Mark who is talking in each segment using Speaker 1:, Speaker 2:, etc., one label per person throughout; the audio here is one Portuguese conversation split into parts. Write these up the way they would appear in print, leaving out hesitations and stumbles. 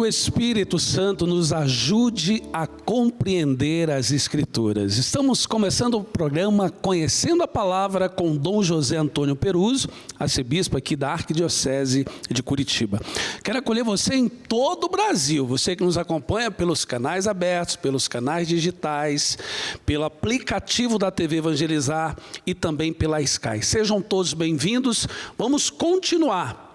Speaker 1: o Espírito Santo nos ajude a compreender as Escrituras. Estamos começando o programa Conhecendo a Palavra com Dom José Antônio Peruso, arcebispo aqui da Arquidiocese de Curitiba. Quero acolher você em todo o Brasil, você que nos acompanha pelos canais abertos, pelos canais digitais, pelo aplicativo da TV Evangelizar e também pela Sky. Sejam todos bem-vindos. Vamos continuar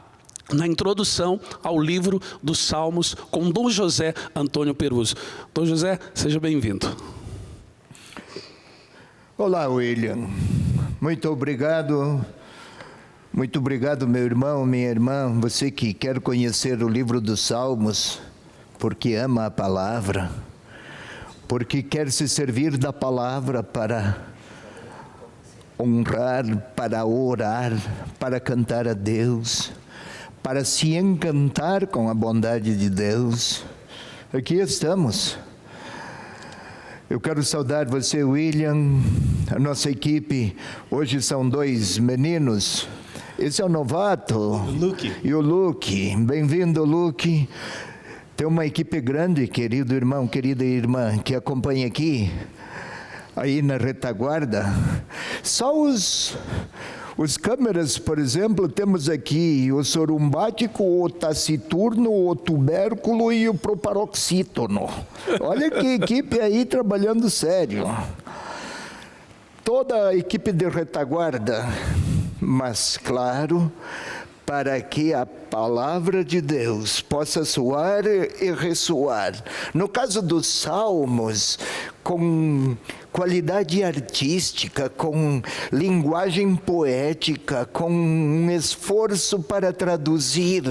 Speaker 1: na introdução ao livro dos Salmos com Dom José Antônio Peruso. Dom José, seja bem-vindo.
Speaker 2: Olá, William. Muito obrigado, meu irmão, minha irmã, você que quer conhecer o livro dos Salmos, porque ama a palavra, porque quer se servir da palavra para honrar, para orar, para cantar a Deus, para se encantar com a bondade de Deus. Aqui estamos. Eu quero saudar você, William, a nossa equipe. Hoje são dois meninos. Esse é o novato.
Speaker 1: O Luke.
Speaker 2: E o Luke. Bem-vindo, Luke. Tem uma equipe grande, querido irmão, querida irmã, que acompanha aqui, aí na retaguarda. Só os câmeras, por exemplo, temos aqui o sorumbático, o taciturno, o tubérculo e o proparoxítono. Olha que equipe aí trabalhando sério. Toda a equipe de retaguarda, mas claro, para que a palavra de Deus possa soar e ressoar. No caso dos Salmos, com qualidade artística, com linguagem poética, com um esforço para traduzir,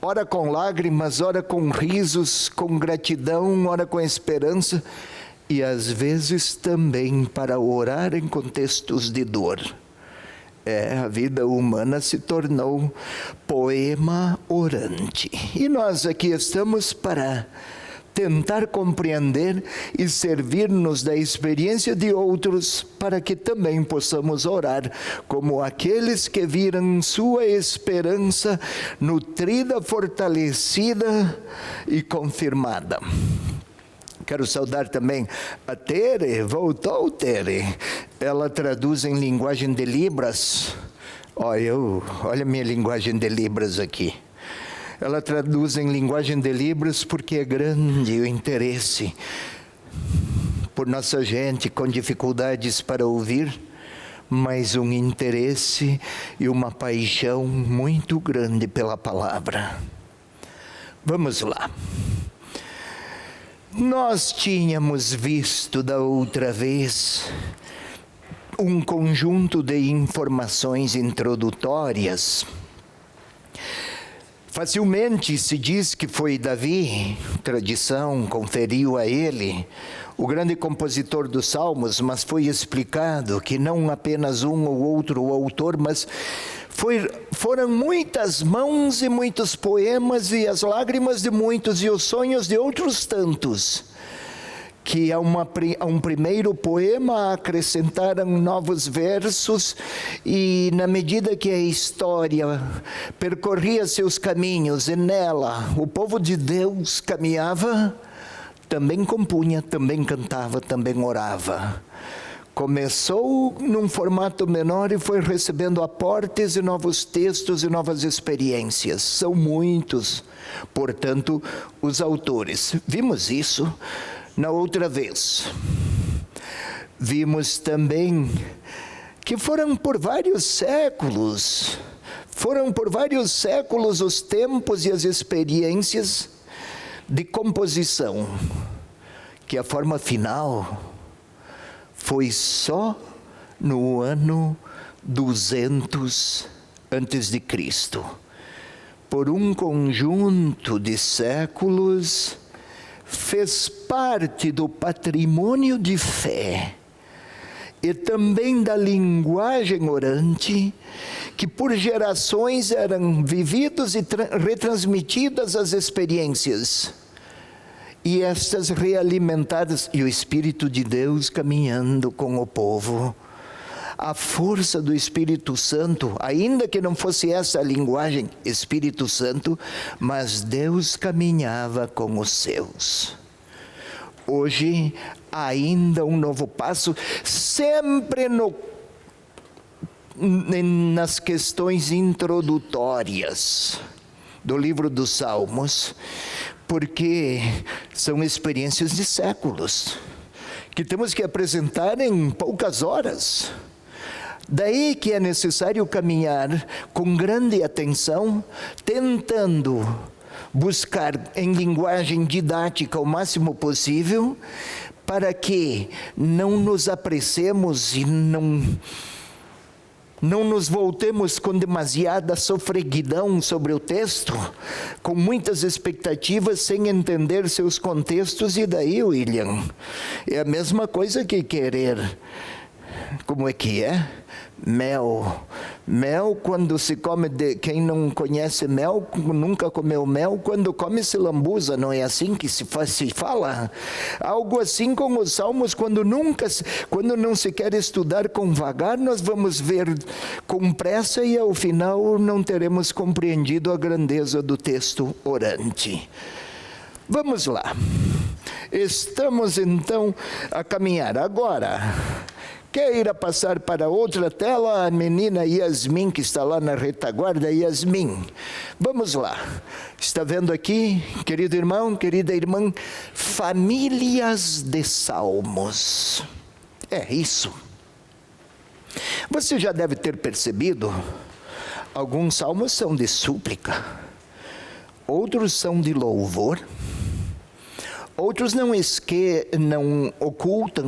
Speaker 2: ora com lágrimas, ora com risos, com gratidão, ora com esperança, e às vezes também para orar em contextos de dor. A vida humana se tornou poema orante. E nós aqui estamos para tentar compreender e servir-nos da experiência de outros, para que também possamos orar como aqueles que viram sua esperança nutrida, fortalecida e confirmada. Quero saudar também a Tere, voltou Tere. Ela traduz em linguagem de Libras. Olha a minha linguagem de Libras aqui. Ela traduz em linguagem de Libras porque é grande o interesse por nossa gente com dificuldades para ouvir, mas um interesse e uma paixão muito grande pela palavra. Vamos lá. Nós tínhamos visto da outra vez um conjunto de informações introdutórias. Facilmente se diz que foi Davi, tradição conferiu a ele, o grande compositor dos Salmos, mas foi explicado que não apenas um ou outro autor, mas foram muitas mãos e muitos poemas e as lágrimas de muitos e os sonhos de outros tantos, que a um primeiro poema acrescentaram novos versos, e na medida que a história percorria seus caminhos e nela o povo de Deus caminhava, também compunha, também cantava, também orava. Começou num formato menor e foi recebendo aportes e novos textos e novas experiências. São muitos, portanto, os autores. Vimos isso na outra vez. Vimos também que foram por vários séculos os tempos e as experiências de composição que a forma final foi só no ano 200 antes de Cristo. Por um conjunto de séculos, fez parte do patrimônio de fé e também da linguagem orante, que por gerações eram vividos e retransmitidas as experiências, e estas realimentadas, e o Espírito de Deus caminhando com o povo. A força do Espírito Santo, ainda que não fosse essa a linguagem, Espírito Santo, mas Deus caminhava com os seus. Hoje, ainda um novo passo, sempre nas questões introdutórias do livro dos Salmos, porque são experiências de séculos, que temos que apresentar em poucas horas. Daí que é necessário caminhar com grande atenção, tentando buscar em linguagem didática o máximo possível, para que não nos apressemos e não nos voltemos com demasiada sofreguidão sobre o texto, com muitas expectativas, sem entender seus contextos. E daí, William, é a mesma coisa que querer, como é que é? Mel. Mel, quando se come, quem não conhece mel, nunca comeu mel, quando come se lambuza, não é assim que se fala? Algo assim com os Salmos, quando não se quer estudar com vagar, nós vamos ver com pressa e ao final não teremos compreendido a grandeza do texto orante. Vamos lá. Estamos então a caminhar agora. Quer ir a passar para outra tela? A menina Yasmin, que está lá na retaguarda. Yasmin, vamos lá. Está vendo aqui, querido irmão, querida irmã, famílias de salmos. É isso. Você já deve ter percebido, alguns salmos são de súplica, outros são de louvor. Outros não ocultam,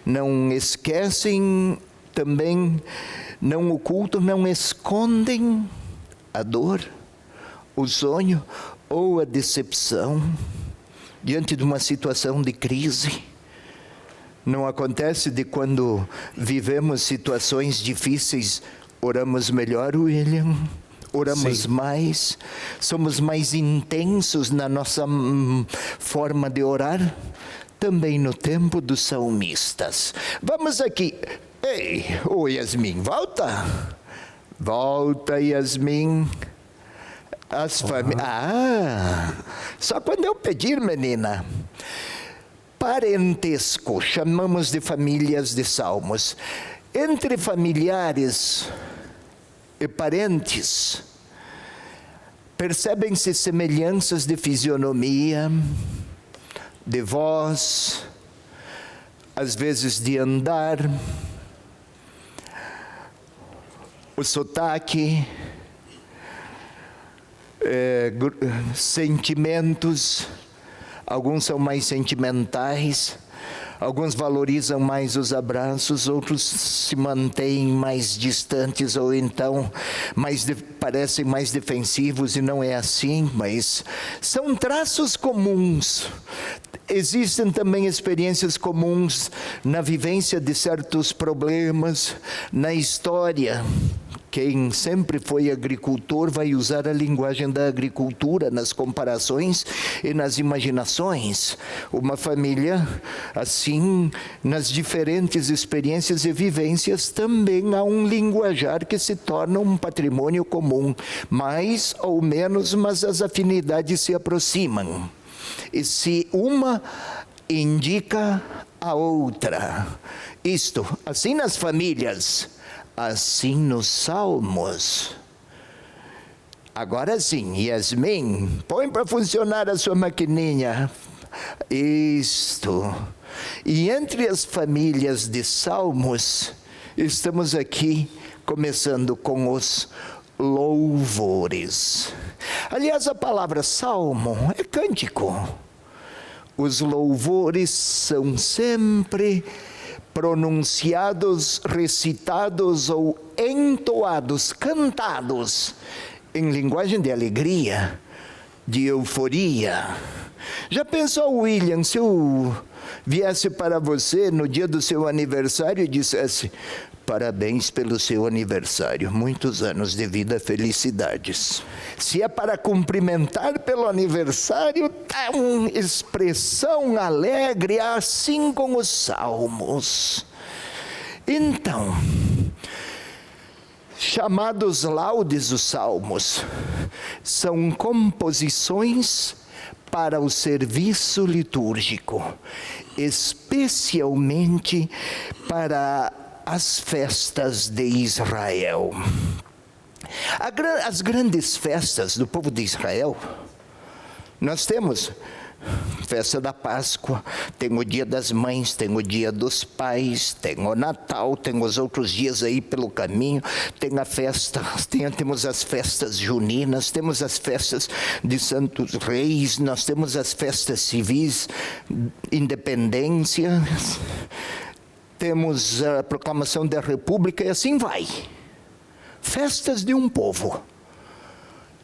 Speaker 2: não esquecem, também não ocultam, não escondem a dor, o sonho ou a decepção diante de uma situação de crise. Não acontece de quando vivemos situações difíceis, oramos melhor, William? Oramos
Speaker 1: Sim.
Speaker 2: mais, somos mais intensos na nossa forma de orar, também no tempo dos salmistas. Vamos aqui. Ei, Yasmin, volta. Volta, Yasmin. Só quando eu pedir, menina. Parentesco, chamamos de famílias de salmos. Entre familiares e parentes, percebem-se semelhanças de fisionomia, de voz, às vezes de andar, o sotaque, sentimentos. Alguns são mais sentimentais, alguns valorizam mais os abraços, outros se mantêm mais distantes ou então parecem mais defensivos, e não é assim, mas são traços comuns. Existem também experiências comuns na vivência de certos problemas, na história. Quem sempre foi agricultor vai usar a linguagem da agricultura nas comparações e nas imaginações. Uma família, assim, nas diferentes experiências e vivências, também há um linguajar que se torna um patrimônio comum. Mais ou menos, mas as afinidades se aproximam. E se uma indica a outra. Isto, assim nas famílias, assim nos salmos. Agora sim, Yasmin, põe para funcionar a sua maquininha. Isto. E entre as famílias de salmos, estamos aqui começando com os louvores. Aliás, a palavra salmo é cântico. Os louvores são sempre pronunciados, recitados ou entoados, cantados em linguagem de alegria, de euforia. Já pensou, William, se eu viesse para você no dia do seu aniversário e dissesse: parabéns pelo seu aniversário, muitos anos de vida, felicidades. Se é para cumprimentar pelo aniversário, tá uma expressão alegre, assim com os salmos. Então, chamados laudes os salmos, são composições para o serviço litúrgico, especialmente para as festas de Israel. As grandes festas do povo de Israel, nós temos festa da Páscoa, tem o Dia das Mães, tem o Dia dos Pais, tem o Natal, tem os outros dias aí pelo caminho, tem a festa, temos as festas juninas, temos as festas de Santos Reis, nós temos as festas civis, independência, temos a proclamação da República e assim vai. Festas de um povo.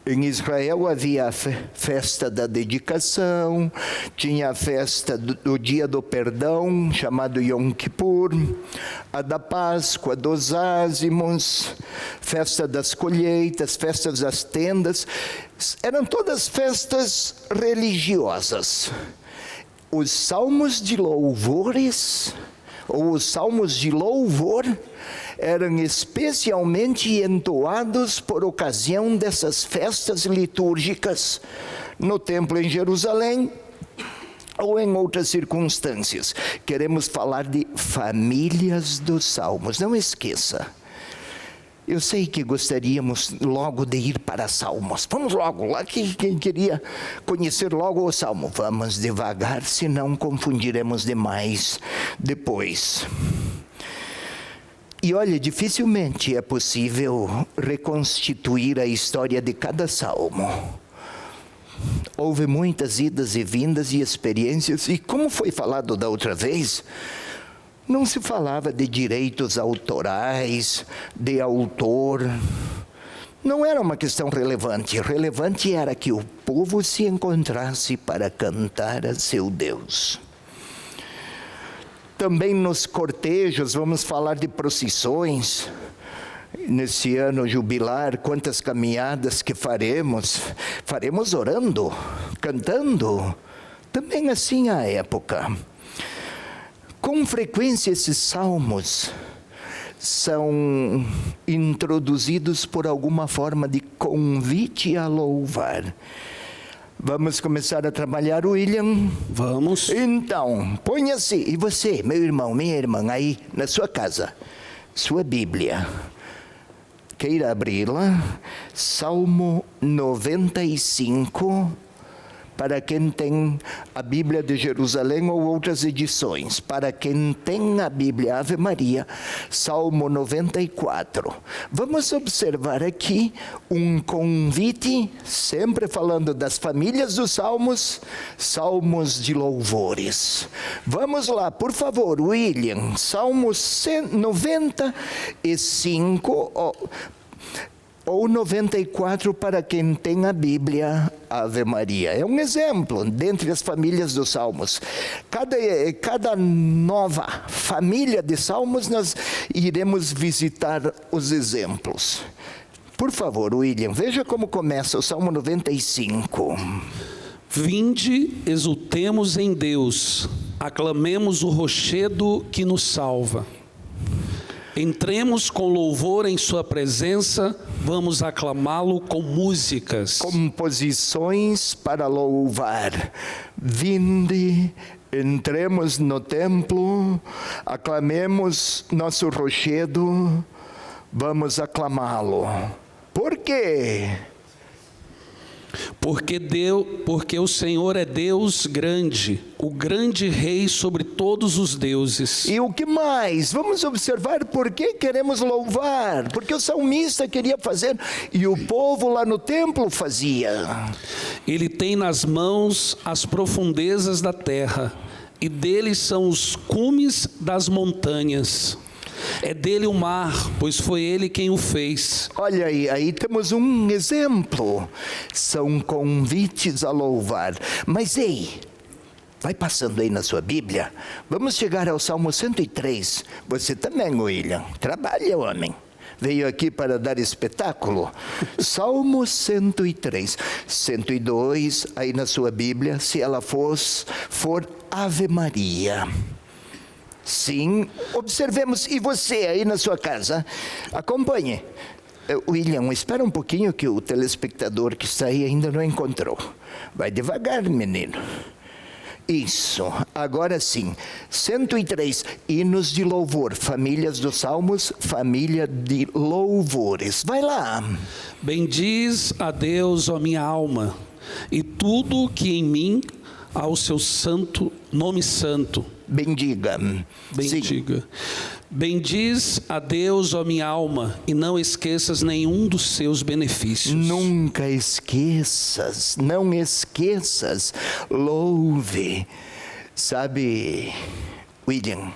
Speaker 2: Em Israel havia a festa da dedicação, tinha a festa do dia do perdão, chamado Yom Kippur, a da Páscoa, dos ázimos, festa das colheitas, festas das tendas. Eram todas festas religiosas. Os salmos de louvores, ou os salmos de louvor, eram especialmente entoados por ocasião dessas festas litúrgicas no templo em Jerusalém ou em outras circunstâncias. Queremos falar de famílias dos salmos, não esqueça. Eu sei que gostaríamos logo de ir para Salmos. Vamos logo, lá quem queria conhecer logo o Salmo. Vamos devagar, senão confundiremos demais depois. E olha, dificilmente é possível reconstituir a história de cada salmo. Houve muitas idas e vindas e experiências, e como foi falado da outra vez, não se falava de direitos autorais, de autor. Não era uma questão relevante. Relevante era que o povo se encontrasse para cantar a seu Deus. Também nos cortejos, vamos falar de procissões. Nesse ano jubilar, quantas caminhadas que faremos. Faremos orando, cantando. Também assim à época. Com frequência esses salmos são introduzidos por alguma forma de convite a louvar. Vamos começar a trabalhar, William?
Speaker 1: Vamos.
Speaker 2: Então, ponha-se, e você, meu irmão, minha irmã, aí na sua casa, sua Bíblia, queira abri-la, Salmo 95, para quem tem a Bíblia de Jerusalém ou outras edições. Para quem tem a Bíblia Ave Maria, Salmo 94. Vamos observar aqui um convite, sempre falando das famílias dos salmos, salmos de louvores. Vamos lá, por favor, William, Salmo 95, ou 94 para quem tem a Bíblia Ave Maria. É um exemplo dentre as famílias dos salmos. Cada nova família de salmos nós iremos visitar os exemplos. Por favor, William, veja como começa o Salmo 95.
Speaker 1: Vinde, exultemos em Deus, aclamemos o rochedo que nos salva. Entremos com louvor em sua presença, vamos aclamá-lo com músicas.
Speaker 2: Composições para louvar. Vinde, entremos no templo, aclamemos nosso rochedo, vamos aclamá-lo. Por quê?
Speaker 1: Porque o Senhor é Deus grande, o grande Rei sobre todos os deuses.
Speaker 2: E o que mais? Vamos observar por que queremos louvar. Porque o salmista queria fazer e o povo lá no templo fazia.
Speaker 1: Ele tem nas mãos as profundezas da terra, e dele são os cumes das montanhas. É dele o mar, pois foi ele quem o fez.
Speaker 2: Olha aí temos um exemplo. São convites a louvar. Mas ei, vai passando aí na sua Bíblia. Vamos chegar ao Salmo 103. Você também, William. Trabalha, homem. Veio aqui para dar espetáculo. Salmo 103. 102, aí na sua Bíblia, se ela for Ave Maria. Sim, observemos. E você aí na sua casa, acompanhe. William, espera um pouquinho que o telespectador que está aí ainda não encontrou. Vai devagar, menino. Isso, agora sim. 103, hinos de louvor. Famílias dos Salmos, família de louvores. Vai lá.
Speaker 1: Bendiz a Deus, ó minha alma, e tudo que em mim ao seu santo nome santo.
Speaker 2: Bendiga.
Speaker 1: Bendiga. Sim. Bendiz a Deus, ó minha alma, e não esqueças nenhum dos seus benefícios.
Speaker 2: Nunca esqueças, não esqueças, louve. Sabe, William,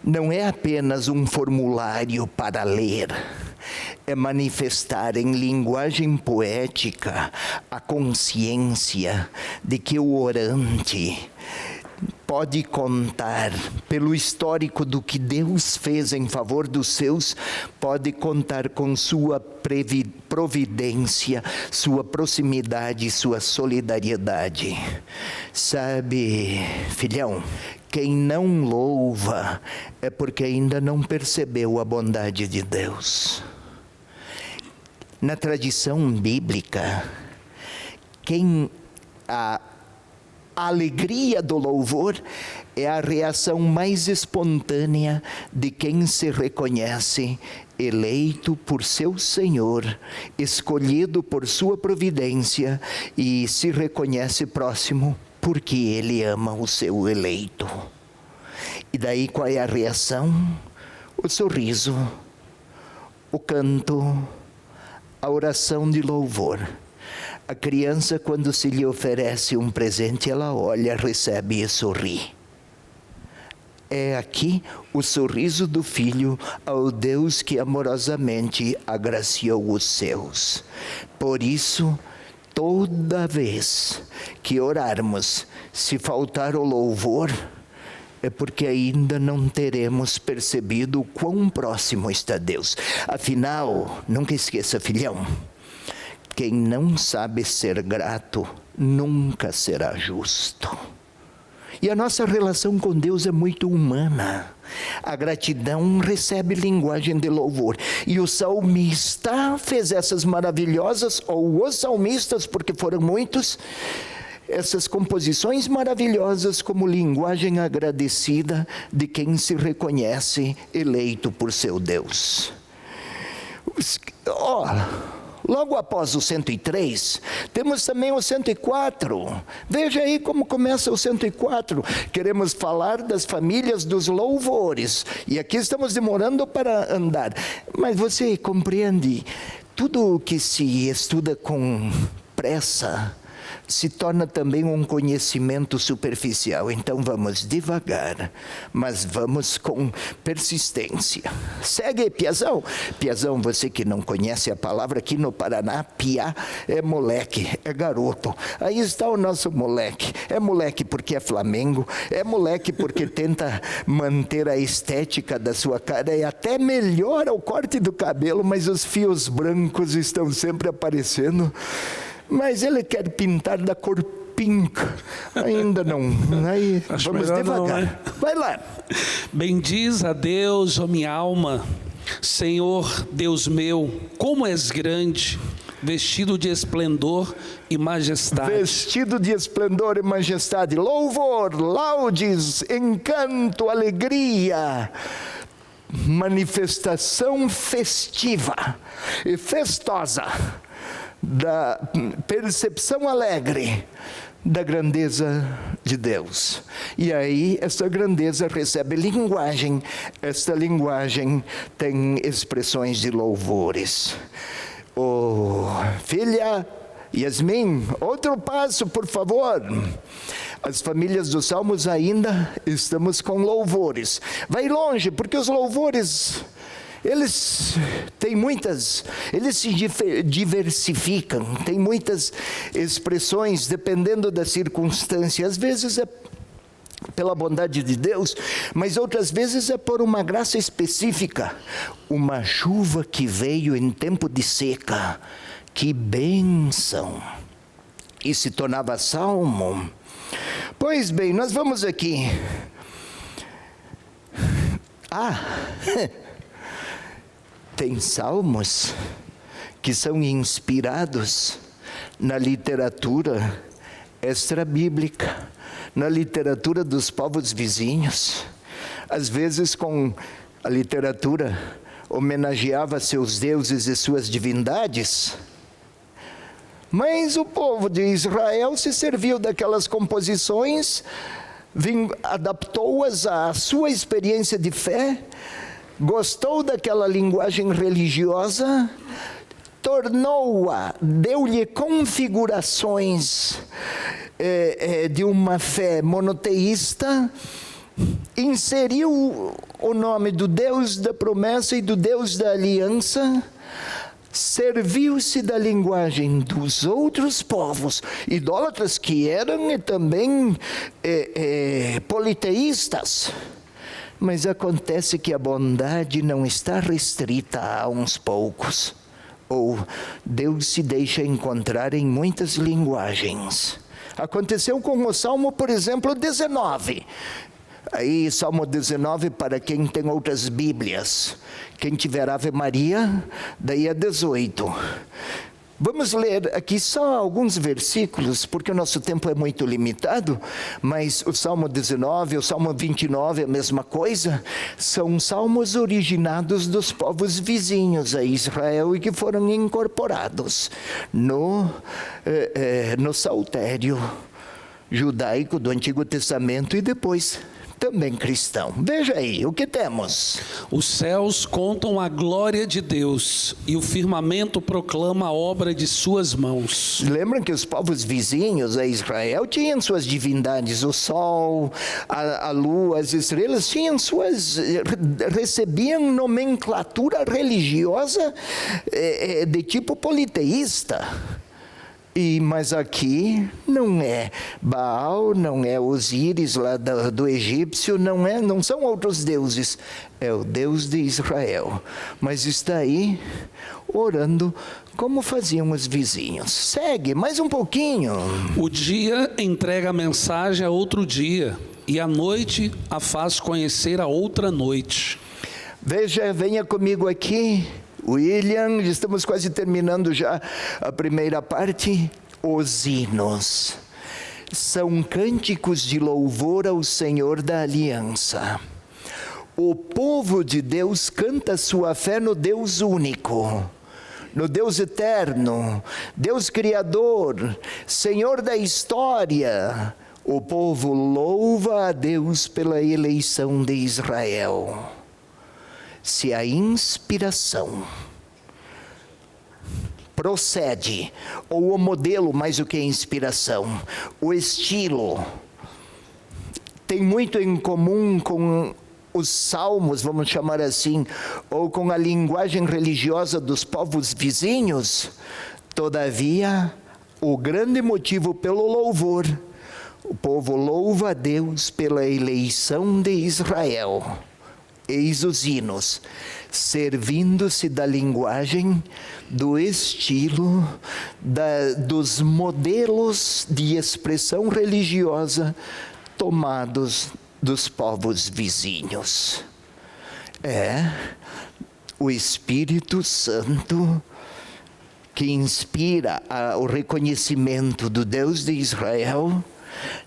Speaker 2: não é apenas um formulário para ler, é manifestar em linguagem poética a consciência de que o orante pode contar, pelo histórico do que Deus fez em favor dos seus, pode contar com sua providência, sua proximidade, sua solidariedade. Sabe, filhão, quem não louva é porque ainda não percebeu a bondade de Deus. Na tradição bíblica, a alegria do louvor é a reação mais espontânea de quem se reconhece eleito por seu Senhor, escolhido por sua providência e se reconhece próximo porque ele ama o seu eleito. E daí qual é a reação? O sorriso, o canto, a oração de louvor. A criança, quando se lhe oferece um presente, ela olha, recebe e sorri. É aqui o sorriso do filho ao Deus que amorosamente agraciou os seus. Por isso, toda vez que orarmos, se faltar o louvor, é porque ainda não teremos percebido o quão próximo está Deus. Afinal, nunca esqueça, filhão, quem não sabe ser grato, nunca será justo. E a nossa relação com Deus é muito humana. A gratidão recebe linguagem de louvor. E o salmista fez essas maravilhosas, ou os salmistas, porque foram muitos, essas composições maravilhosas como linguagem agradecida de quem se reconhece eleito por seu Deus. Logo após o 103, temos também o 104. Veja aí como começa o 104. Queremos falar das famílias dos louvores. E aqui estamos demorando para andar. Mas você compreende, tudo que se estuda com pressa se torna também um conhecimento superficial. Então vamos devagar, mas vamos com persistência. Segue, Piazão. Piazão, você que não conhece a palavra, aqui no Paraná, piá é moleque, é garoto. Aí está o nosso moleque. É moleque porque é Flamengo, é moleque porque tenta manter a estética da sua cara e até melhora o corte do cabelo, mas os fios brancos estão sempre aparecendo. Mas ele quer pintar da cor pink. Ainda não. Aí, vamos devagar. Não, né? Vai lá.
Speaker 1: Bendiz a Deus, ó minha alma. Senhor, Deus meu, como és grande, vestido de esplendor e majestade.
Speaker 2: Vestido de esplendor e majestade. Louvor, laudes, encanto, alegria. Manifestação festiva e festosa da percepção alegre da grandeza de Deus. E aí essa grandeza recebe linguagem. Esta linguagem tem expressões de louvores. Oh, filha Yasmin, outro passo, por favor. As famílias dos Salmos ainda estamos com louvores. Vai longe, porque os louvores, eles têm muitas, eles se diversificam, tem muitas expressões, dependendo da circunstância. Às vezes é pela bondade de Deus, mas outras vezes é por uma graça específica. Uma chuva que veio em tempo de seca, que bênção! E se tornava salmo. Pois bem, nós vamos aqui. Tem salmos que são inspirados na literatura extra-bíblica, na literatura dos povos vizinhos. Às vezes, com a literatura, homenageava seus deuses e suas divindades. Mas o povo de Israel se serviu daquelas composições, adaptou-as à sua experiência de fé, gostou daquela linguagem religiosa, tornou-a, deu-lhe configurações de uma fé monoteísta, inseriu o nome do Deus da promessa e do Deus da aliança, serviu-se da linguagem dos outros povos, idólatras que eram e também politeístas. Mas acontece que a bondade não está restrita a uns poucos. Ou Deus se deixa encontrar em muitas linguagens. Aconteceu com o Salmo, por exemplo, 19. Aí, Salmo 19, para quem tem outras Bíblias. Quem tiver Ave Maria, daí é 18. Vamos ler aqui só alguns versículos, porque o nosso tempo é muito limitado, mas o Salmo 19, o Salmo 29, a mesma coisa, são salmos originados dos povos vizinhos a Israel e que foram incorporados no saltério judaico do Antigo Testamento e depois também cristão. Veja aí, o que temos?
Speaker 1: Os céus contam a glória de Deus e o firmamento proclama a obra de suas mãos.
Speaker 2: Lembram que os povos vizinhos a Israel tinham suas divindades, o sol, a lua, as estrelas, recebiam nomenclatura religiosa de tipo politeísta. Mas aqui não é Baal, não é Osíris lá do egípcio, não são outros deuses, é o Deus de Israel. Mas está aí orando como faziam os vizinhos. Segue mais um pouquinho.
Speaker 1: O dia entrega a mensagem a outro dia, e a noite a faz conhecer a outra noite.
Speaker 2: Veja, venha comigo aqui. William, estamos quase terminando já a primeira parte. Os hinos são cânticos de louvor ao Senhor da aliança. O povo de Deus canta sua fé no Deus único, no Deus eterno, Deus criador, Senhor da história. O povo louva a Deus pela eleição de Israel. Se a inspiração procede, ou o modelo mais do que a inspiração, o estilo, tem muito em comum com os salmos, vamos chamar assim, ou com a linguagem religiosa dos povos vizinhos, todavia, o grande motivo pelo louvor, o povo louva a Deus pela eleição de Israel. Eis os hinos, servindo-se da linguagem, do estilo, dos modelos de expressão religiosa tomados dos povos vizinhos. O Espírito Santo que inspira o reconhecimento do Deus de Israel,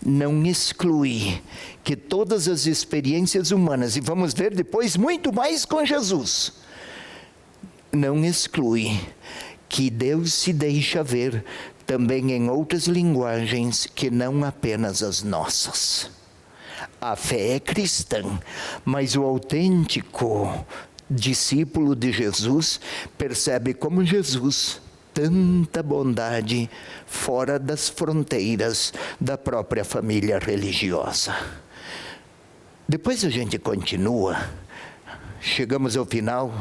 Speaker 2: não exclui que todas as experiências humanas, e vamos ver depois muito mais com Jesus, não exclui que Deus se deixa ver também em outras linguagens que não apenas as nossas. A fé é cristã, mas o autêntico discípulo de Jesus percebe como Jesus tanta bondade fora das fronteiras da própria família religiosa. Depois a gente continua, chegamos ao final,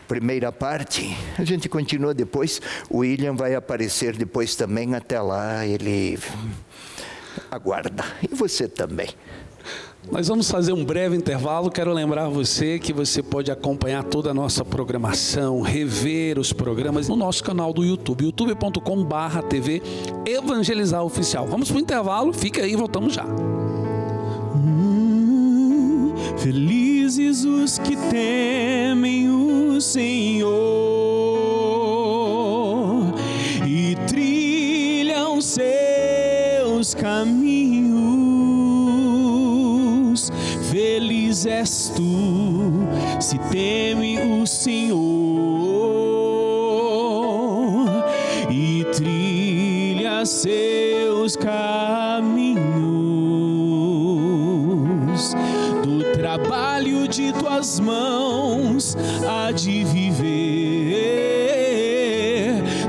Speaker 2: primeira parte, a gente continua depois, o William vai aparecer depois também, até lá ele aguarda, e você também.
Speaker 1: Nós vamos fazer um breve intervalo. Quero lembrar você que você pode acompanhar toda a nossa programação, rever os programas no nosso canal do YouTube, youtube.com/TV Evangelizar Oficial. Vamos para o intervalo, fica aí, voltamos já.
Speaker 3: Felizes os que temem o Senhor e trilham seus caminhos. Feliz és tu, se teme o Senhor e trilha seus caminhos. Do trabalho de tuas mãos há de viver,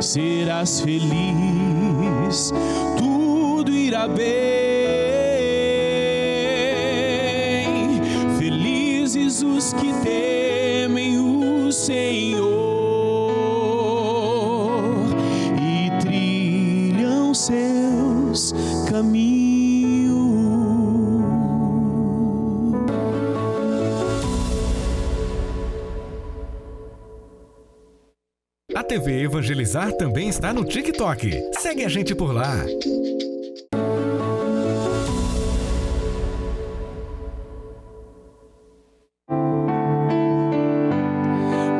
Speaker 3: serás feliz, tudo irá bem. Os que temem o Senhor e trilham seus caminhos.
Speaker 4: A TV Evangelizar também está no TikTok. Segue a gente por lá.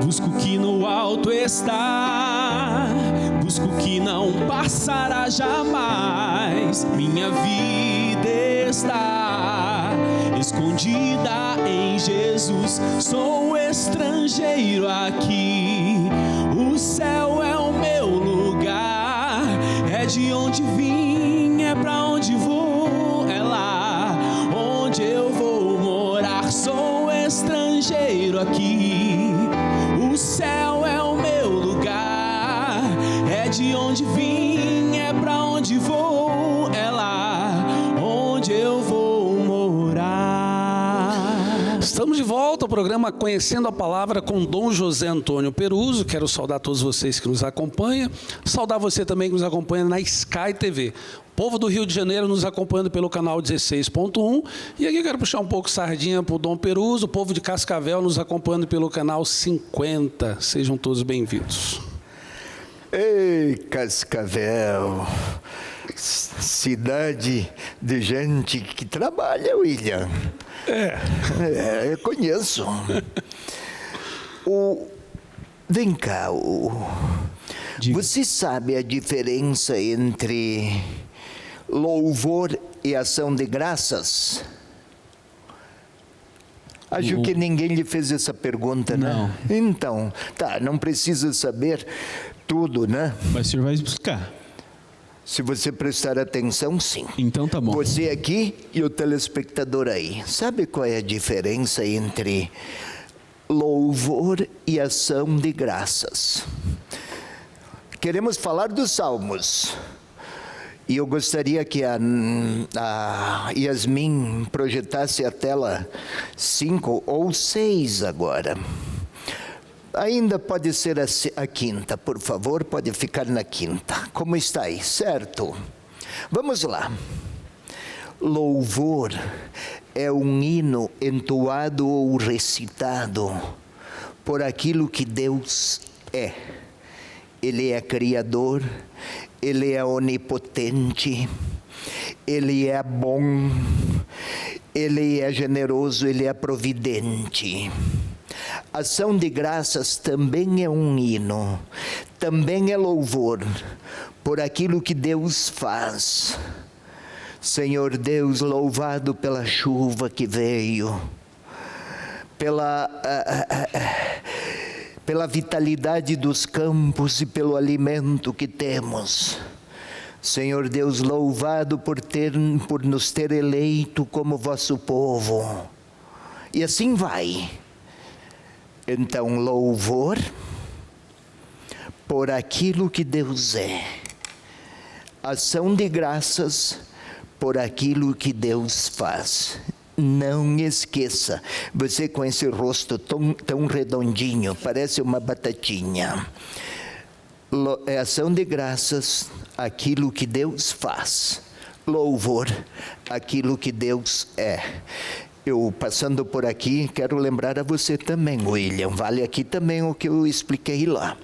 Speaker 3: Busco o que no alto está, busco o que não passará jamais. Minha vida está escondida em Jesus. Sou estrangeiro aqui, o céu é o meu lugar. É de onde vim, é pra onde vou, é lá onde eu vou morar. Sou estrangeiro aqui, o céu é o meu lugar. É de onde vim, é pra onde vou, é lá onde eu vou morar.
Speaker 1: Estamos de volta ao programa Conhecendo a Palavra com Dom José Antônio Peruso. Quero saudar todos vocês que nos acompanham. Saudar você também que nos acompanha na Sky TV. Povo do Rio de Janeiro nos acompanhando pelo canal 16.1. E aqui eu quero puxar um pouco sardinha para o Dom Peruso. O povo de Cascavel nos acompanhando pelo canal 50. Sejam todos bem-vindos.
Speaker 2: Ei, Cascavel, cidade de gente que trabalha, William. Eu conheço. Vem cá, você sabe a diferença entre louvor e ação de graças? Acho que ninguém lhe fez essa pergunta, né?
Speaker 3: Não.
Speaker 2: Então, tá, não precisa saber tudo, né?
Speaker 3: Mas o senhor vai buscar.
Speaker 2: Se você prestar atenção, sim.
Speaker 3: Então tá bom.
Speaker 2: Você aqui e o telespectador aí. Sabe qual é a diferença entre louvor e ação de graças? Queremos falar dos Salmos. E eu gostaria que a Yasmin projetasse a tela 5 ou 6 agora. Ainda pode ser a quinta, por favor, pode ficar na quinta. Como está aí, certo? Vamos lá. Louvor é um hino entoado ou recitado por aquilo que Deus é. Ele é criador, Ele é onipotente, Ele é bom, Ele é generoso, Ele é providente. Ação de graças também é um hino, também é louvor por aquilo que Deus faz. Senhor Deus, louvado pela pela vitalidade dos campos e pelo alimento que temos. Senhor Deus, louvado por nos ter eleito como vosso povo. E assim vai. Então, louvor por aquilo que Deus é. Ação de graças por aquilo que Deus faz. Não esqueça, você com esse rosto tão redondinho, parece uma batatinha. É ação de graças aquilo que Deus faz. Louvor aquilo que Deus é. Eu, passando por aqui, quero lembrar a você também, William. Vale aqui também o que eu expliquei lá.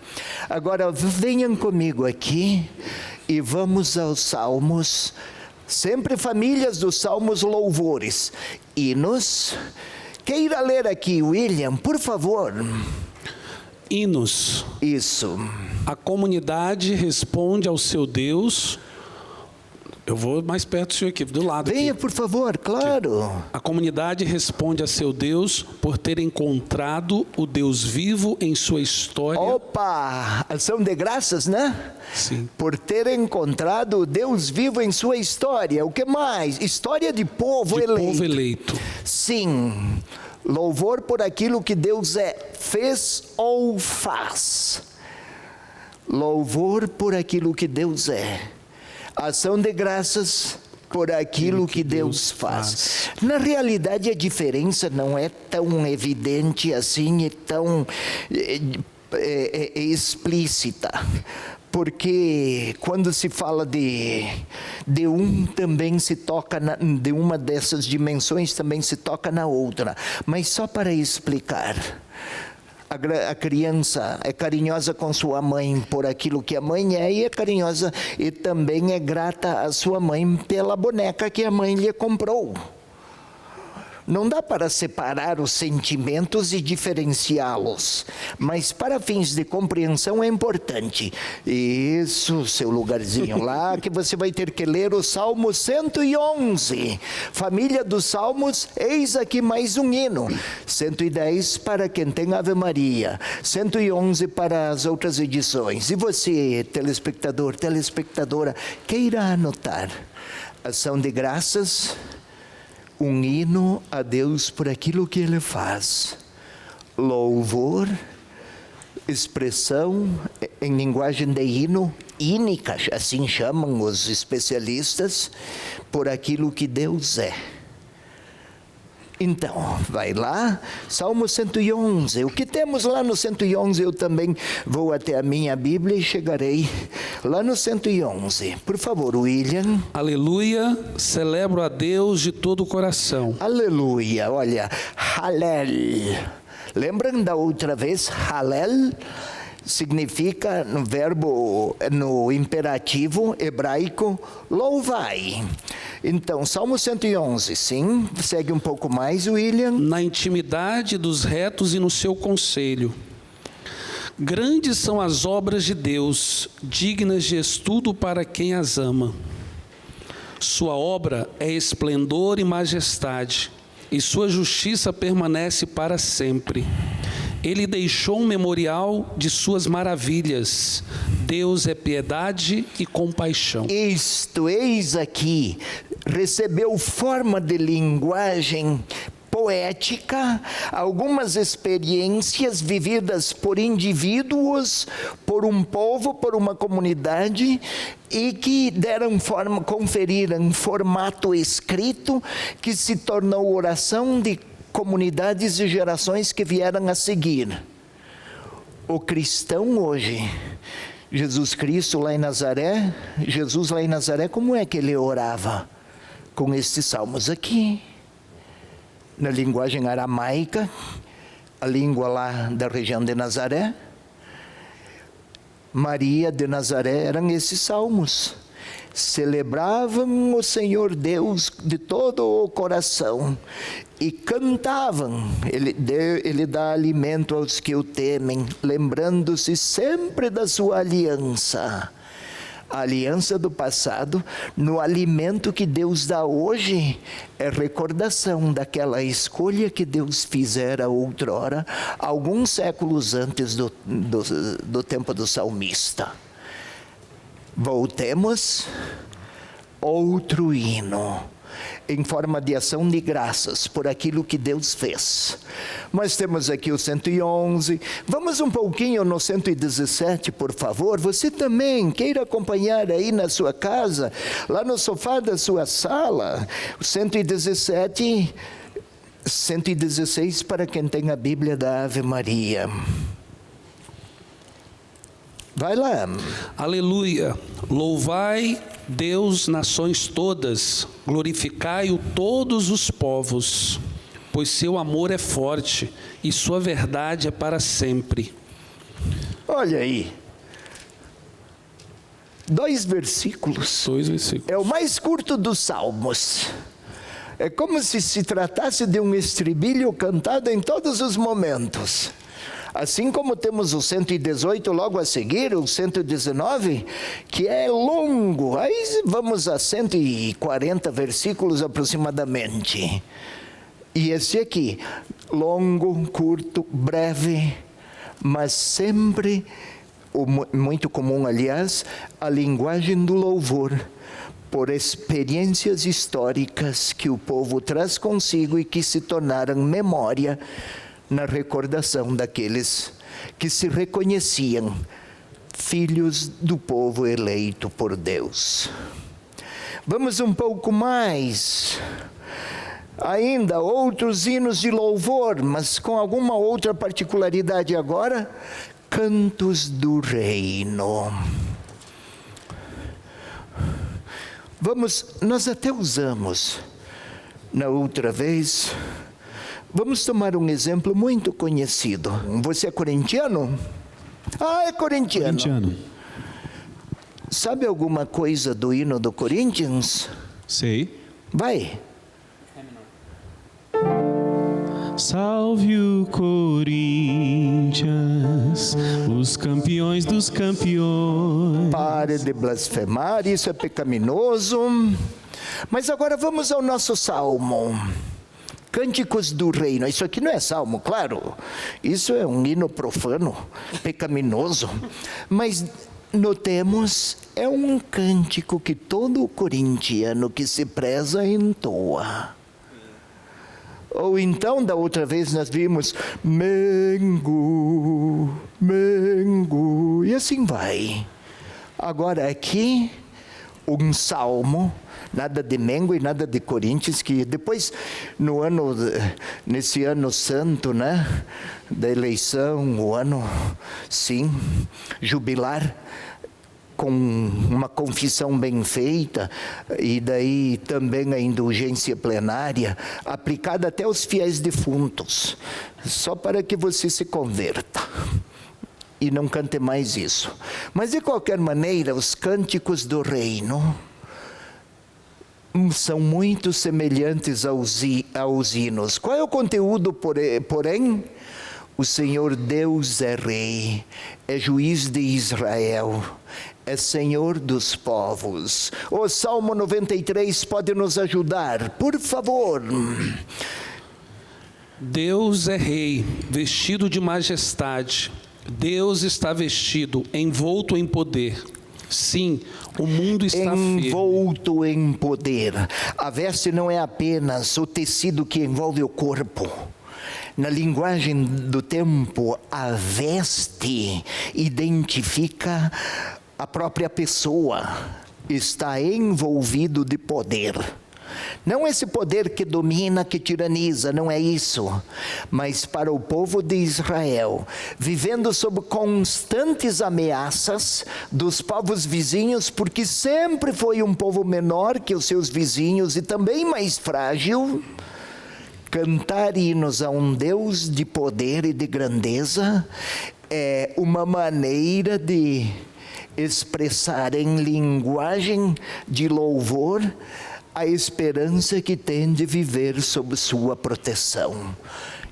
Speaker 2: Agora, venham comigo aqui e vamos aos Salmos. Sempre famílias dos Salmos louvores. Hinos. Queira ler aqui, William, por favor.
Speaker 1: Hinos.
Speaker 2: Isso.
Speaker 1: A comunidade responde ao seu Deus. Eu vou mais perto do senhor aqui, do lado.
Speaker 2: Venha,
Speaker 1: aqui.
Speaker 2: por favor, claro.
Speaker 1: A comunidade responde a seu Deus por ter encontrado o Deus vivo em sua história.
Speaker 2: Opa! Ação de graças, né?
Speaker 1: Sim.
Speaker 2: Por ter encontrado o Deus vivo em sua história. O que mais? História de povo
Speaker 1: De
Speaker 2: eleito.
Speaker 1: povo eleito.
Speaker 2: Sim. Louvor por aquilo que Deus fez ou faz. Louvor por aquilo que Deus é. Ação de graças por aquilo que Deus faz. Na realidade, a diferença não é tão evidente assim e tão explícita. Porque quando se fala de um, também se toca de uma dessas dimensões, também se toca na outra. Mas só para explicar. A criança é carinhosa com sua mãe por aquilo que a mãe é, e é carinhosa e também é grata à sua mãe pela boneca que a mãe lhe comprou. Não dá para separar os sentimentos e diferenciá-los, mas para fins de compreensão é importante. Isso, seu lugarzinho lá, que você vai ter que ler o Salmo 111. Família dos Salmos, eis aqui mais um hino. 110 para quem tem Ave Maria, 111 para as outras edições. E você, telespectador, telespectadora, queira anotar. Ação de graças, um hino a Deus por aquilo que Ele faz. Louvor, expressão em linguagem de hino, ínica, assim chamam os especialistas, por aquilo que Deus é. Então, vai lá, Salmo 111. O que temos lá no 111, eu também vou até a minha Bíblia e chegarei lá no 111. Por favor, William.
Speaker 1: Aleluia, celebro a Deus de todo o coração.
Speaker 2: Aleluia, olha, Halel. Lembram da outra vez? Halel significa, no verbo, no imperativo hebraico, louvai. Então, Salmo 111, sim. Segue um pouco mais, William.
Speaker 1: Na intimidade dos retos e no seu conselho. Grandes são as obras de Deus, dignas de estudo para quem as ama. Sua obra é esplendor e majestade, e sua justiça permanece para sempre. Ele deixou um memorial de suas maravilhas. Deus é piedade e compaixão.
Speaker 2: Isto, eis aqui, recebeu forma de linguagem poética, algumas experiências vividas por indivíduos, por um povo, por uma comunidade, e que deram forma, conferiram formato escrito, que se tornou oração de comunidades e gerações que vieram a seguir. O cristão hoje, Jesus Cristo lá em Nazaré, Jesus lá em Nazaré, como é que ele orava? Com estes salmos aqui, na linguagem aramaica, a língua lá da região de Nazaré. Maria de Nazaré, eram esses salmos. Celebravam o Senhor Deus de todo o coração e cantavam. Ele dá alimento aos que o temem, lembrando-se sempre da sua aliança. A aliança do passado, no alimento que Deus dá hoje, é recordação daquela escolha que Deus fizera outrora, alguns séculos antes do tempo do salmista. Voltemos, outro hino, em forma de ação de graças por aquilo que Deus fez. Nós temos aqui o 111, vamos um pouquinho no 117, por favor. Você também queira acompanhar aí na sua casa, lá no sofá da sua sala, o 117, 116 para quem tem a Bíblia da Ave Maria. Vai lá.
Speaker 1: Aleluia. Louvai Deus, nações todas, glorificai-o todos os povos, pois seu amor é forte e sua verdade é para sempre.
Speaker 2: Olha aí. 2 versículos.
Speaker 1: 2 versículos.
Speaker 2: É o mais curto dos salmos. É como se tratasse de um estribilho cantado em todos os momentos. Assim como temos o 118 logo a seguir, o 119, que é longo. Aí vamos a 140 versículos aproximadamente. E esse aqui, longo, curto, breve, mas sempre, muito comum aliás, a linguagem do louvor, por experiências históricas que o povo traz consigo e que se tornaram memória na recordação daqueles que se reconheciam filhos do povo eleito por Deus. Vamos um pouco mais. Ainda outros hinos de louvor, mas com alguma outra particularidade agora. Cantos do Reino. Nós até usamos na outra vez. Vamos tomar um exemplo muito conhecido. Você é corintiano? Ah, é corintiano. Sabe alguma coisa do hino do Corinthians?
Speaker 3: Sei.
Speaker 2: Vai.
Speaker 3: Salve o Corinthians, os campeões dos campeões.
Speaker 2: Pare de blasfemar, isso é pecaminoso. Mas agora vamos ao nosso salmo. Cânticos do Reino. Isso aqui não é salmo, claro. Isso é um hino profano, pecaminoso. Mas notemos, é um cântico que todo corintiano que se preza entoa. Ou então, da outra vez nós vimos Mengo, Mengo, e assim vai. Agora aqui, um salmo, nada de Mengo e nada de Corinthians, que depois, nesse ano santo, né, da eleição, o ano, sim, jubilar, com uma confissão bem feita, e daí também a indulgência plenária, aplicada até aos fiéis defuntos, só para que você se converta e não cante mais isso. Mas de qualquer maneira, os cânticos do reino são muito semelhantes aos hinos. Qual é o conteúdo, porém? O Senhor Deus é Rei, é Juiz de Israel, é Senhor dos povos. O Salmo 93 pode nos ajudar, por favor.
Speaker 1: Deus é Rei, vestido de majestade. Deus está vestido, envolto em poder. Sim, o mundo está
Speaker 2: envolto em poder. A veste não é apenas o tecido que envolve o corpo. Na linguagem do tempo, a veste identifica a própria pessoa. Está envolvido de poder. Não esse poder que domina, que tiraniza, não é isso. Mas para o povo de Israel, vivendo sob constantes ameaças dos povos vizinhos, porque sempre foi um povo menor que os seus vizinhos e também mais frágil, cantar hinos a um Deus de poder e de grandeza é uma maneira de expressar em linguagem de louvor a esperança que tem de viver sob sua proteção.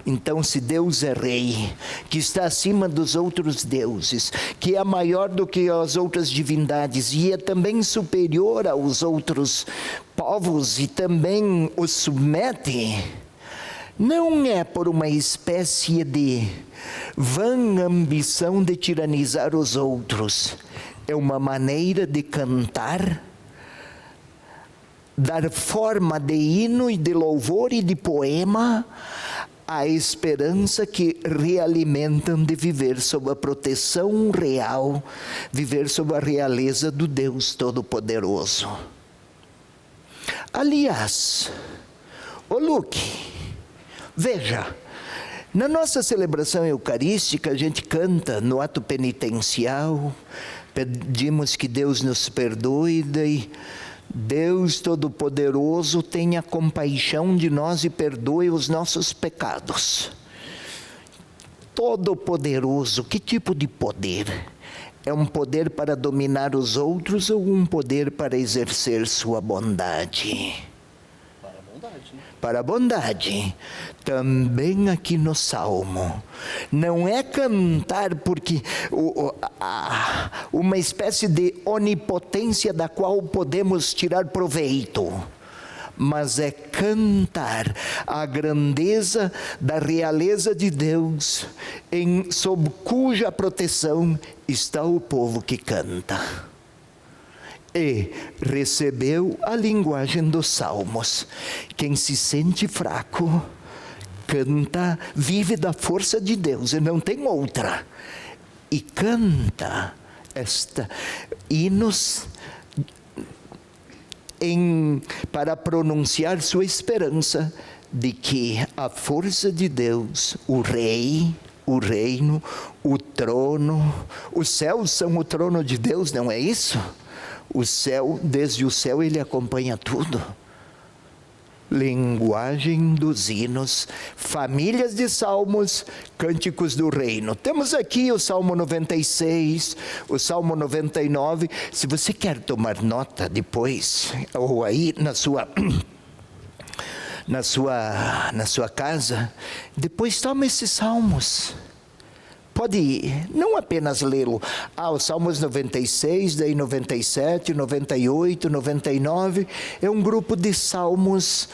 Speaker 2: Então, se Deus é rei, que está acima dos outros deuses, que é maior do que as outras divindades e é também superior aos outros povos e também os submete, não é por uma espécie de vã ambição de tiranizar os outros, é uma maneira de cantar, dar forma de hino e de louvor e de poema a esperança que realimentam de viver sob a proteção real, viver sob a realeza do Deus Todo-Poderoso. Aliás, ô Luque, veja, na nossa celebração eucarística a gente canta no ato penitencial, pedimos que Deus nos perdoe e Deus Todo-Poderoso tenha compaixão de nós e perdoe os nossos pecados. Todo-Poderoso, que tipo de poder? É um poder para dominar os outros ou um poder para exercer sua bondade?
Speaker 1: Para a bondade, né?
Speaker 2: Para a bondade. Também aqui no Salmo. Não é cantar porque uma espécie de onipotência da qual podemos tirar proveito, mas é cantar a grandeza da realeza de Deus, sob cuja proteção está o povo que canta. E recebeu a linguagem dos salmos. Quem se sente fraco, canta, vive da força de Deus e não tem outra. E canta hinos para pronunciar sua esperança de que a força de Deus, o rei, o reino, o trono, os céus são o trono de Deus, não é isso? O céu, desde o céu ele acompanha tudo. Linguagem dos hinos, famílias de salmos, cânticos do reino. Temos aqui o Salmo 96, o Salmo 99. Se você quer tomar nota depois, ou aí na sua casa, depois toma esses salmos. Pode não apenas lê-lo. Os Salmos 96, daí 97, 98, 99. É um grupo de salmos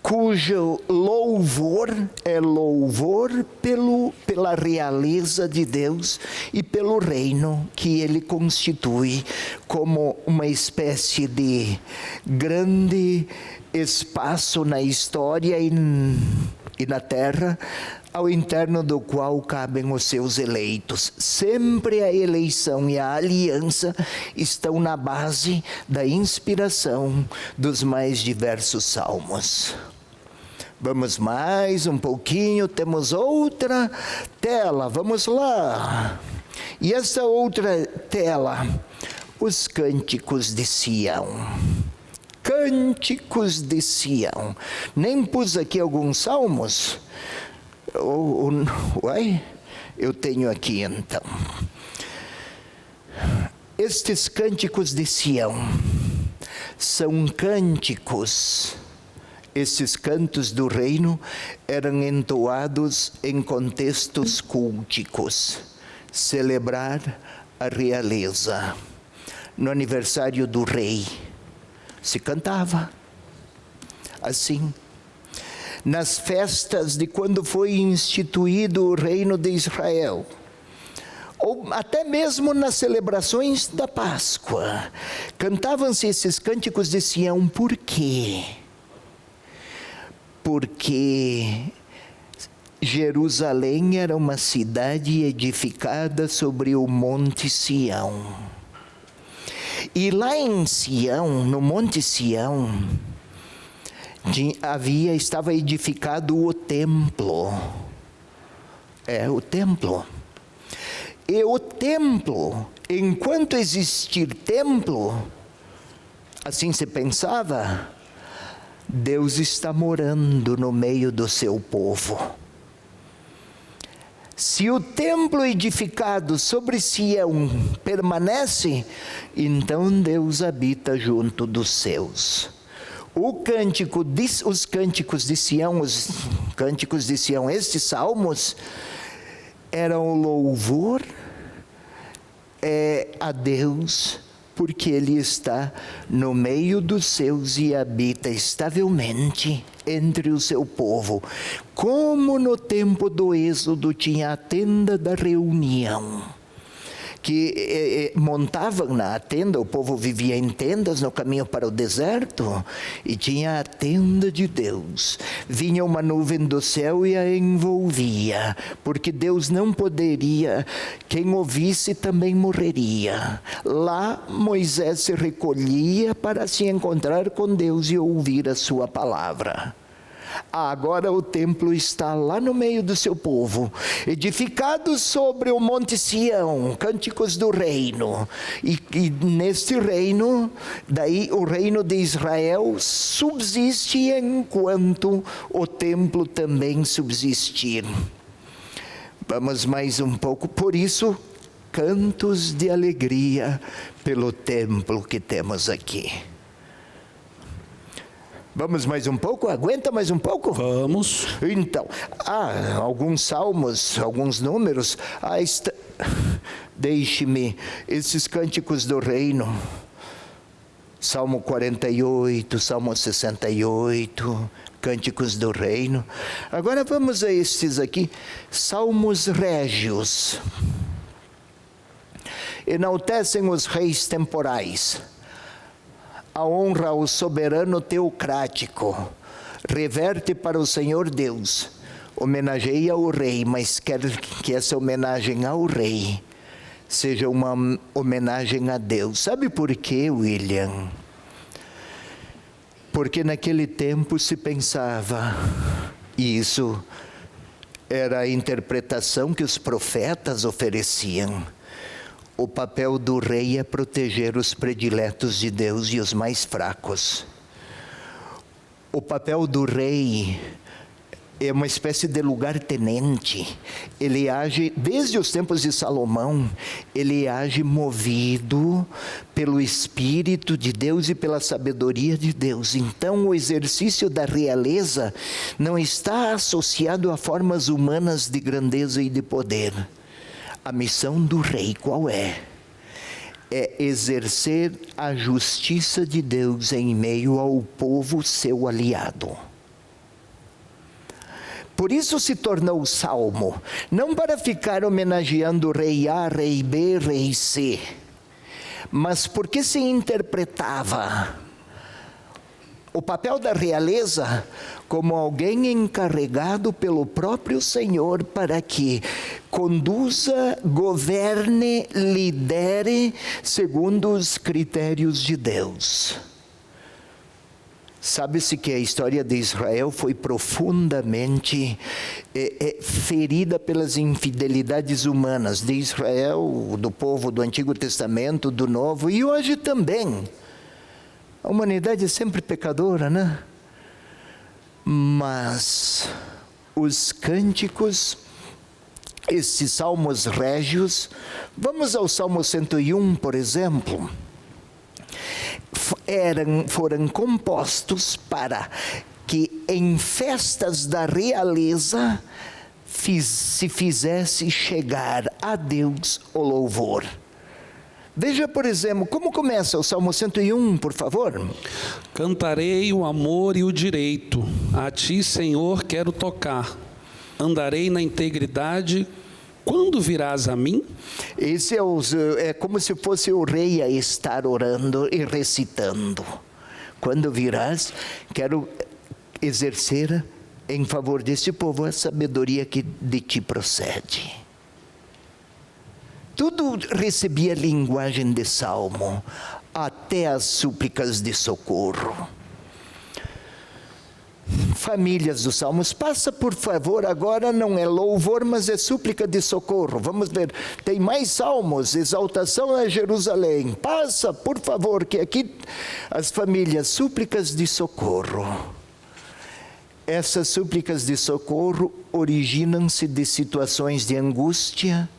Speaker 2: cujo louvor é louvor pela realeza de Deus e pelo reino que Ele constitui como uma espécie de grande espaço na história e na terra, ao interno do qual cabem os seus eleitos. Sempre a eleição e a aliança estão na base da inspiração dos mais diversos salmos. Vamos mais um pouquinho, temos outra tela, vamos lá. E essa outra tela, os cânticos de Sião. Cânticos de Sião. Nem pus aqui alguns salmos. Eu tenho aqui então. Estes cânticos de Sião são cânticos. Esses cantos do reino eram entoados em contextos culticos. Celebrar a realeza. No aniversário do rei, se cantava assim. Nas festas de quando foi instituído o reino de Israel, ou até mesmo nas celebrações da Páscoa, cantavam-se esses cânticos de Sião. Por quê? Porque Jerusalém era uma cidade edificada sobre o Monte Sião. E lá em Sião, no Monte Sião, estava edificado o templo. O templo. E o templo, enquanto existir templo, assim se pensava, Deus está morando no meio do seu povo. Se o templo edificado sobre Sião permanece, então Deus habita junto dos seus. Os cânticos de Sião, estes salmos, eram louvor a Deus, porque Ele está no meio dos seus e habita estavelmente entre o seu povo. Como no tempo do Êxodo tinha a tenda da reunião, que montavam na tenda, o povo vivia em tendas no caminho para o deserto, e tinha a tenda de Deus. Vinha uma nuvem do céu e a envolvia, porque Deus não poderia, quem ouvisse também morreria. Lá Moisés se recolhia para se encontrar com Deus e ouvir a sua palavra. Agora o templo está lá no meio do seu povo, edificado sobre o Monte Sião, cânticos do reino. E neste reino, daí o reino de Israel subsiste enquanto o templo também subsistir. Vamos mais um pouco, por isso, cantos de alegria pelo templo que temos aqui. Vamos mais um pouco? Aguenta mais um pouco?
Speaker 1: Vamos.
Speaker 2: Então, alguns salmos, alguns números. Deixe-me, esses cânticos do reino. Salmo 48, Salmo 68, cânticos do reino. Agora vamos a estes aqui, salmos régios. Enaltecem os reis temporais. A honra ao soberano teocrático, reverte para o Senhor Deus, homenageia o rei, mas quer que essa homenagem ao rei seja uma homenagem a Deus. Sabe por quê, William? Porque naquele tempo se pensava, e isso era a interpretação que os profetas ofereciam, o papel do rei é proteger os prediletos de Deus e os mais fracos. O papel do rei é uma espécie de lugar-tenente. Ele age, desde os tempos de Salomão, ele age movido pelo Espírito de Deus e pela sabedoria de Deus. Então, o exercício da realeza não está associado a formas humanas de grandeza e de poder. A missão do rei qual é? É exercer a justiça de Deus em meio ao povo seu aliado. Por isso se tornou o salmo, não para ficar homenageando rei A, rei B, rei C, mas porque se interpretava o papel da realeza como alguém encarregado pelo próprio Senhor para que conduza, governe, lidere segundo os critérios de Deus. Sabe-se que a história de Israel foi profundamente ferida pelas infidelidades humanas de Israel, do povo do Antigo Testamento, do Novo, e hoje também. A humanidade é sempre pecadora, né? Mas os cânticos, esses salmos régios, vamos ao Salmo 101, por exemplo, foram compostos para que em festas da realeza se fizesse chegar a Deus o louvor. Veja, por exemplo, como começa o Salmo 101, por favor?
Speaker 1: Cantarei o amor e o direito, a ti, Senhor, quero tocar. Andarei na integridade, quando virás a mim?
Speaker 2: Esse é como se fosse o rei a estar orando e recitando. Quando virás, quero exercer em favor desse povo a sabedoria que de ti procede. Tudo recebia linguagem de salmo, até as súplicas de socorro. Famílias dos salmos, passa por favor, agora não é louvor, mas é súplica de socorro. Vamos ver, tem mais salmos, exaltação a Jerusalém. Passa, por favor, que aqui as famílias, súplicas de socorro. Essas súplicas de socorro originam-se de situações de angústia,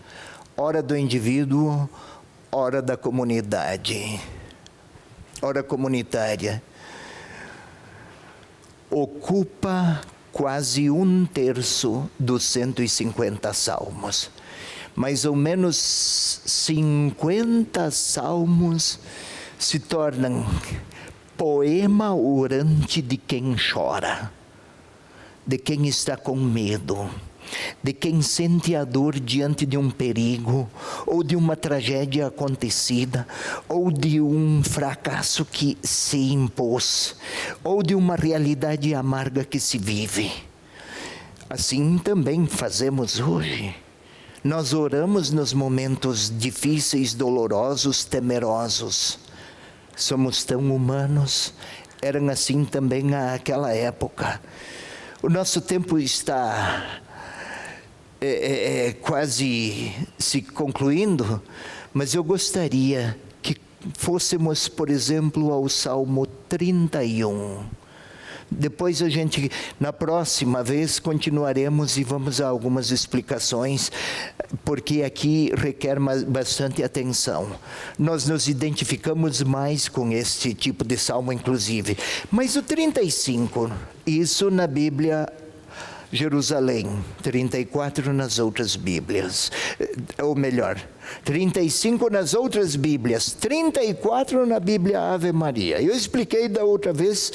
Speaker 2: ora do indivíduo, ora da comunidade, ora comunitária. ocupa quase 1/3 dos 150 salmos. Mais ou menos 50 salmos se tornam poema orante de quem chora, de quem está com medo, de quem sente a dor diante de um perigo, ou de uma tragédia acontecida, ou de um fracasso que se impôs, ou de uma realidade amarga que se vive. Assim também fazemos hoje. Nós oramos nos momentos difíceis, dolorosos, temerosos. Somos tão humanos, eram assim também naquela época. O nosso tempo está quase se concluindo, mas eu gostaria que fôssemos, por exemplo, ao Salmo 31. Depois a gente, na próxima vez, continuaremos e vamos a algumas explicações, porque aqui requer bastante atenção. Nós nos identificamos mais com este tipo de salmo, inclusive. Mas o 35, isso na Bíblia Jerusalém, 34 nas outras Bíblias, ou melhor, 35 nas outras Bíblias, 34 na Bíblia Ave Maria. Eu expliquei da outra vez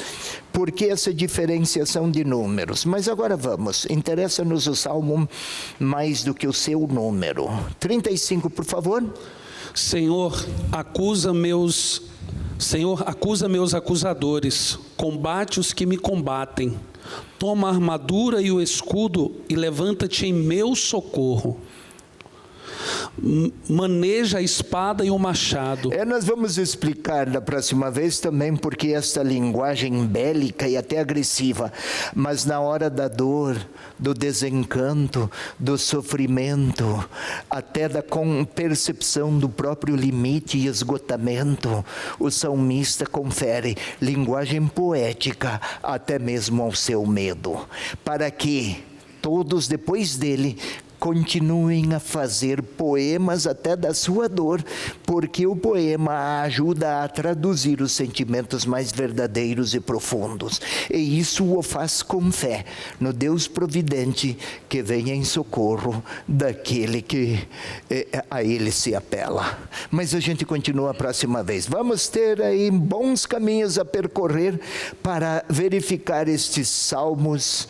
Speaker 2: por que essa diferenciação de números, mas agora vamos, interessa-nos o Salmo mais do que o seu número. 35, por favor.
Speaker 1: Senhor, acusa meus acusadores, combate os que me combatem. Toma a armadura e o escudo e levanta-te em meu socorro. Maneja a espada e o machado.
Speaker 2: Nós vamos explicar da próxima vez também porque esta linguagem bélica e até agressiva, mas na hora da dor, do desencanto, do sofrimento, até da percepção do próprio limite e esgotamento, o salmista confere linguagem poética até mesmo ao seu medo, para que todos depois dele continuem a fazer poemas até da sua dor, porque o poema ajuda a traduzir os sentimentos mais verdadeiros e profundos. E isso o faz com fé no Deus providente que vem em socorro daquele que a ele se apela. Mas a gente continua a próxima vez. Vamos ter aí bons caminhos a percorrer para verificar estes salmos,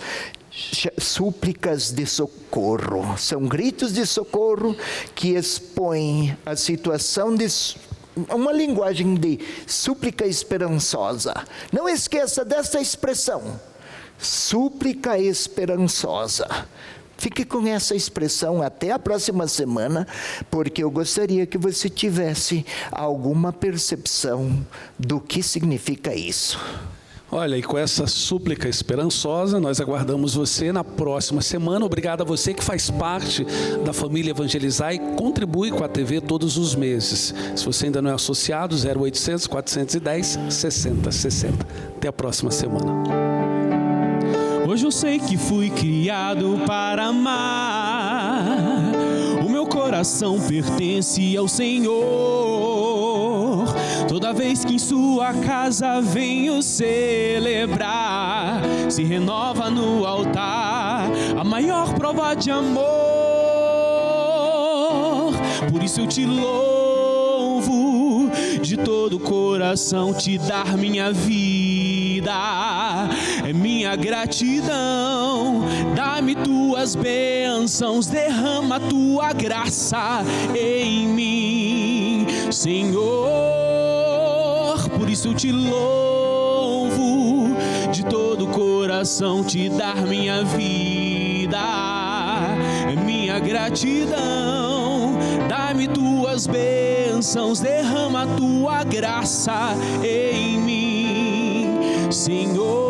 Speaker 2: súplicas de socorro. São gritos de socorro que expõem a situação de uma linguagem de súplica esperançosa. Não esqueça dessa expressão, súplica esperançosa. Fique com essa expressão até a próxima semana, porque eu gostaria que você tivesse alguma percepção do que significa isso.
Speaker 1: Olha, e com essa súplica esperançosa, nós aguardamos você na próxima semana. Obrigado a você que faz parte da família Evangelizar e contribui com a TV todos os meses. Se você ainda não é associado, 0800 410 6060. Até a próxima semana.
Speaker 3: Hoje eu sei que fui criado para amar. O meu coração pertence ao Senhor. Toda vez que em sua casa venho celebrar, se renova no altar a maior prova de amor. Por isso eu te louvo, de todo o coração te dar minha vida. É minha gratidão, dá-me tuas bênçãos, derrama tua graça em mim, Senhor. Por isso eu te louvo, de todo o coração te dar minha vida. É minha gratidão, dá-me tuas bênçãos, derrama tua graça em mim, Senhor.